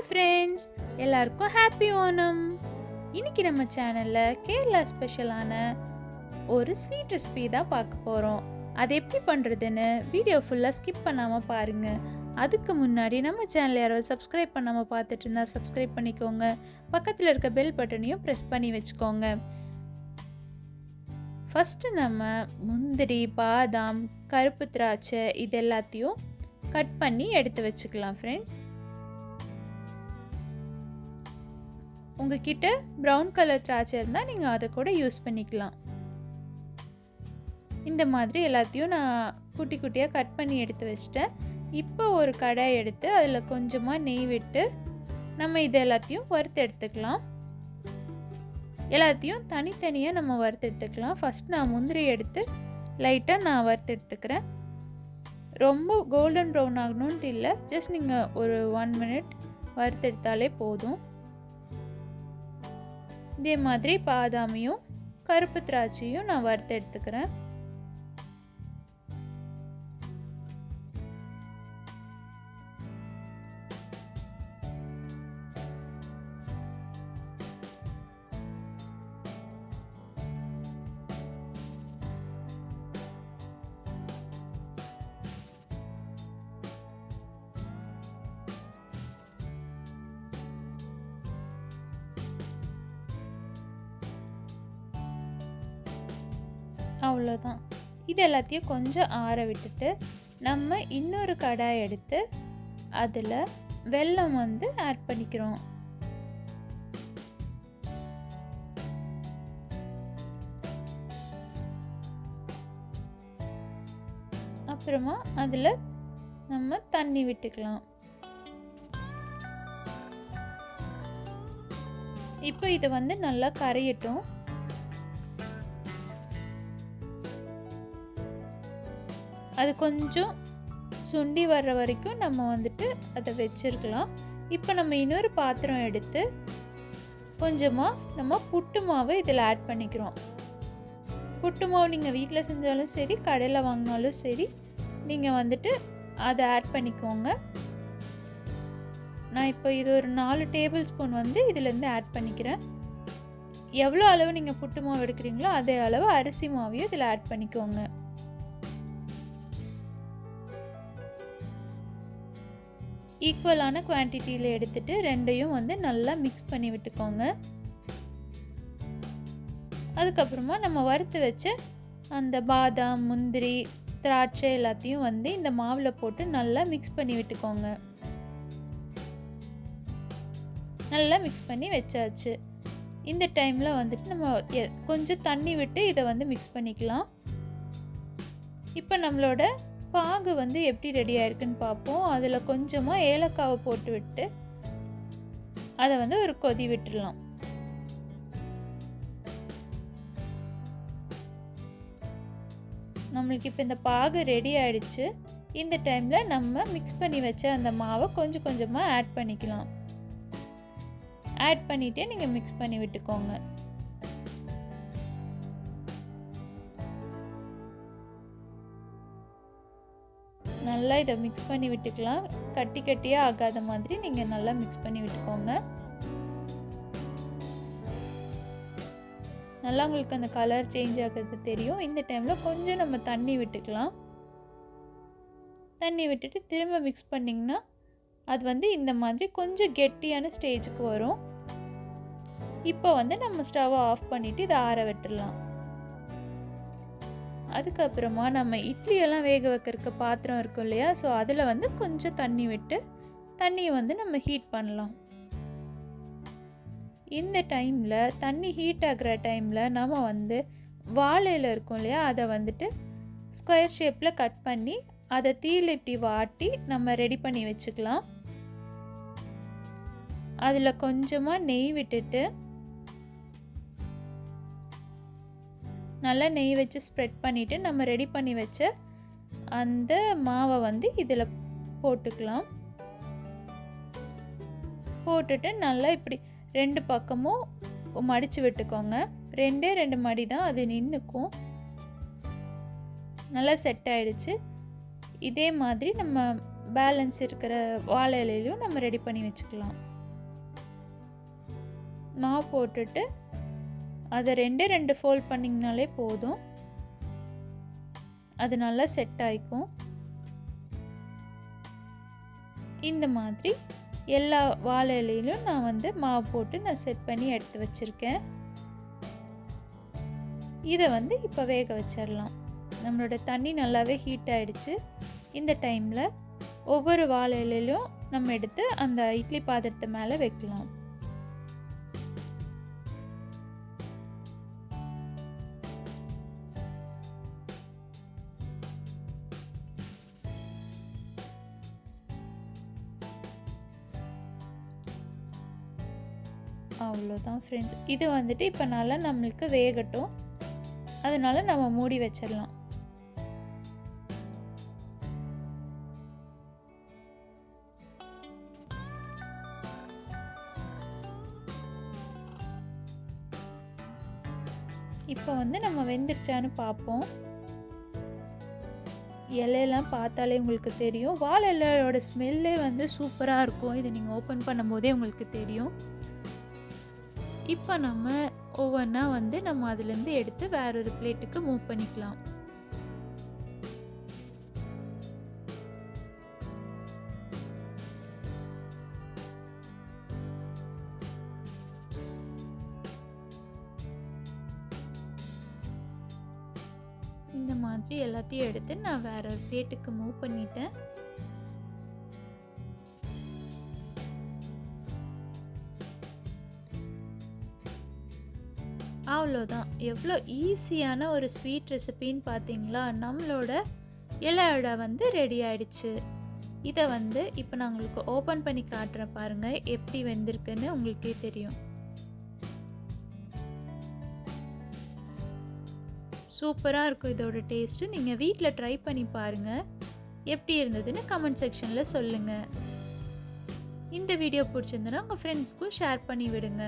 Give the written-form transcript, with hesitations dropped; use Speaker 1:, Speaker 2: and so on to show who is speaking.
Speaker 1: Friends, எல்லாருக்கும் happy Onam. இன்னைக்கு நம்ம சேனலில் கேரளா ஸ்பெஷலான ஒரு ஸ்வீட் ரெசிபி தான் பார்க்க போகிறோம். அது எப்படி பண்ணுறதுன்னு வீடியோ ஃபுல்லாக ஸ்கிப் பண்ணாமல் பாருங்கள். அதுக்கு முன்னாடி நம்ம சேனல் யாராவது சப்ஸ்கிரைப் பண்ணாமல் பார்த்துட்டு இருந்தால் சப்ஸ்கிரைப் பண்ணிக்கோங்க. பக்கத்தில் இருக்க பெல் பட்டனையும் ப்ரெஸ் பண்ணி வச்சுக்கோங்க. ஃபஸ்ட்டு நம்ம முந்திரி, பாதாம், கருப்பு திராட்சை இது எல்லாத்தையும் கட் பண்ணி எடுத்து வச்சுக்கலாம் ஃப்ரெண்ட்ஸ். உங்ககிட்ட ப்ரௌன் கலர் திராட்சை இருந்தால் நீங்கள் அதை கூட யூஸ் பண்ணிக்கலாம். இந்த மாதிரி எல்லாத்தையும் நான் குட்டி குட்டியாக கட் பண்ணி எடுத்து வச்சிட்டேன். இப்போ ஒரு கடாய் எடுத்து அதில் கொஞ்சமாக நெய் விட்டு நம்ம இது எல்லாத்தையும் வறுத்து எடுத்துக்கலாம். எல்லாத்தையும் தனித்தனியாக நம்ம வறுத்து எடுத்துக்கலாம். ஃபஸ்ட் நான் முந்திரி எடுத்து லைட்டாக நான் வறுத்து எடுத்துக்கிறேன். ரொம்ப கோல்டன் ப்ரௌன் ஆகணுன்ட்டு இல்லை, ஜஸ்ட் நீங்கள் ஒரு 1 மினிட் வறுத்து எடுத்தாலே போதும். இதே மாதிரி பாதாமையும் கருப்பு திராட்சையும் நான் வறுத்து எடுத்துக்கிறேன். அவ்வளோதான். இது எல்லாத்தையும் கொஞ்சம் ஆற விட்டுட்டு நம்ம இன்னொரு கடாய் எடுத்து அதில் வெல்லம் வந்து ஆட் பண்ணிக்கிறோம். அப்புறமா அதில் நம்ம தண்ணி விட்டுக்கலாம். இப்போ இது வந்து நல்லா கரையட்டும். அது கொஞ்சம் சுண்டி வர்ற வரைக்கும் நம்ம வந்துட்டு அதை வச்சிருக்கலாம். இப்போ நம்ம இன்னொரு பாத்திரம் எடுத்து கொஞ்சமாக நம்ம புட்டு மாவு இதில் ஆட் பண்ணிக்கிறோம். புட்டு மாவு நீங்கள் வீட்டில் செஞ்சாலும் சரி, கடையில் வாங்கினாலும் சரி, நீங்கள் வந்துட்டு அதை ஆட் பண்ணிக்கோங்க. நான் இப்போ இது ஒரு 4 டேபிள் ஸ்பூன் வந்து இதிலேருந்து ஆட் பண்ணிக்கிறேன். எவ்வளோ அளவு நீங்கள் புட்டு மாவு எடுக்கிறீங்களோ அதே அளவு அரிசி மாவையும் இதில் ஆட் பண்ணிக்கோங்க. ஈக்குவலான குவான்டிட்டியில் எடுத்துட்டு ரெண்டையும் வந்து நல்லா மிக்ஸ் பண்ணி விட்டுக்கோங்க. அதுக்கப்புறமா நம்ம வறுத்து வச்ச அந்த பாதாம், முந்திரி, திராட்சை எல்லாத்தையும் வந்து இந்த மாவில் போட்டு நல்லா மிக்ஸ் பண்ணி விட்டுக்கோங்க. நல்லா மிக்ஸ் பண்ணி வச்சாச்சு. இந்த டைமில் வந்துட்டு நம்ம கொஞ்சம் தண்ணி விட்டு இதை வந்து மிக்ஸ் பண்ணிக்கலாம். இப்போ நம்மளோட பாகு வந்து எப்படி ரெடி ஆயிருக்குன்னு பார்ப்போம். அதில் கொஞ்சமாக ஏலக்காவை போட்டு விட்டு அதை வந்து ஒரு கொதி விட்டுடலாம். நம்மளுக்கு இப்போ இந்த பாகு ரெடி ஆயிடுச்சு. இந்த டைமில் நம்ம மிக்ஸ் பண்ணி வச்ச அந்த மாவை கொஞ்சம் கொஞ்சமாக ஆட் பண்ணிக்கலாம். ஆட் பண்ணிவிட்டு நீங்கள் மிக்ஸ் பண்ணி விட்டுக்கோங்க. நல்லா இதை மிக்ஸ் பண்ணி விட்டுக்கலாம். கட்டி கட்டியாக ஆகாத மாதிரி நீங்கள் நல்லா மிக்ஸ் பண்ணி விட்டுக்கோங்க. நல்லா உங்களுக்கு அந்த கலர் சேஞ்ச் ஆகிறது தெரியும். இந்த டைமில் கொஞ்சம் நம்ம தண்ணி விட்டுக்கலாம். தண்ணி விட்டுட்டு திரும்ப மிக்ஸ் பண்ணிங்கன்னா அது வந்து இந்த மாதிரி கொஞ்சம் கெட்டியான ஸ்டேஜுக்கு வரும். இப்போ வந்து நம்ம ஸ்டவ்வை ஆஃப் பண்ணிவிட்டு இதை ஆற விட்டுடலாம். அதுக்கப்புறமா நம்ம இட்லியெல்லாம் வேக வைக்கிறதுக்கு பாத்திரம் இருக்கும் இல்லையா, ஸோ அதில் வந்து கொஞ்சம் தண்ணி விட்டு தண்ணியை வந்து நம்ம ஹீட் பண்ணலாம். இந்த டைமில் தண்ணி ஹீட் ஆகிற டைமில் நம்ம வந்து வாழையில இருக்கும் இல்லையா, அதை வந்துட்டு ஸ்கொயர் ஷேப்பில் கட் பண்ணி அதை தீயில் இப்படி வாட்டி நம்ம ரெடி பண்ணி வச்சுக்கலாம். அதில் கொஞ்சமாக நெய் விட்டுட்டு நல்லா நெய் வச்சு ஸ்ப்ரெட் பண்ணிவிட்டு நம்ம ரெடி பண்ணி வச்ச அந்த மாவை வந்து இதில் போட்டுக்கலாம். போட்டுட்டு நல்லா இப்படி 2 பக்கமும் மடித்து விட்டுக்கோங்க. 2 மடி தான் அது நின்றுக்கும். நல்லா செட் ஆயிடுச்சு. இதே மாதிரி நம்ம பேலன்ஸ் இருக்கிற வாழை இலையிலையும் நம்ம ரெடி பண்ணி வச்சுக்கலாம். மாவு போட்டுட்டு அதை ரெண்டு ஃபோல்ட் பண்ணிங்கனாலே போதும். அது நல்லா செட் ஆயிக்கும். இந்த மாதிரி எல்லா வாழை இலையிலும் நான் வந்து மாவு போட்டு நான் செட் பண்ணி எடுத்து வச்சுருக்கேன். இதை வந்து இப்போ வேக வச்சிடலாம். நம்மளோட தண்ணி நல்லாவே ஹீட் ஆகிடுச்சு. இந்த டைமில் ஒவ்வொரு வாழை இலையிலும் நம்ம எடுத்து அந்த இட்லி பாத்திரத்து மேலே வைக்கலாம். அவ்வளோதான் ஃப்ரெண்ட்ஸ். இது வந்துட்டு இப்போ நல்லா நம்மளுக்கு வேகட்டும். அதனால நம்ம மூடி வச்சிடலாம். இப்போ வந்து நம்ம வெந்துருச்சான்னு பார்ப்போம். இலையெல்லாம் பார்த்தாலே உங்களுக்கு தெரியும். வாழை இலையோட ஸ்மெல்லே வந்து சூப்பராக இருக்கும். இதை நீங்கள் ஓப்பன் பண்ணும்போதே உங்களுக்கு தெரியும். இப்போ நம்ம ஒவ்வொன்றா வந்து நம்ம அதுலேருந்து எடுத்து வேற ஒரு பிளேட்டுக்கு மூவ் பண்ணிக்கலாம். இந்த மாதிரி எல்லாத்தையும் எடுத்து நான் வேற ஒரு பிளேட்டுக்கு மூவ் பண்ணிட்டேன். அவ்வளோதான். எவ்வளோ ஈஸியான ஒரு ஸ்வீட் ரெசிபின்னு பார்த்தீங்களா? நம்மளோட இலை அடை வந்து ரெடி ஆயிடுச்சு. இதை வந்து இப்போ நான் உங்களுக்கு ஓப்பன் பண்ணி காட்டுறேன் பாருங்கள், எப்படி வெந்திருக்குன்னு உங்களுக்கே தெரியும். சூப்பராக இருக்கும் இதோட டேஸ்ட்டு. நீங்கள் வீட்டில் ட்ரை பண்ணி பாருங்கள். எப்படி இருந்ததுன்னு கமெண்ட் செக்ஷனில் சொல்லுங்கள். இந்த வீடியோ பிடிச்சிருந்தனா உங்கள் ஃப்ரெண்ட்ஸ்க்கும் ஷேர் பண்ணி விடுங்க.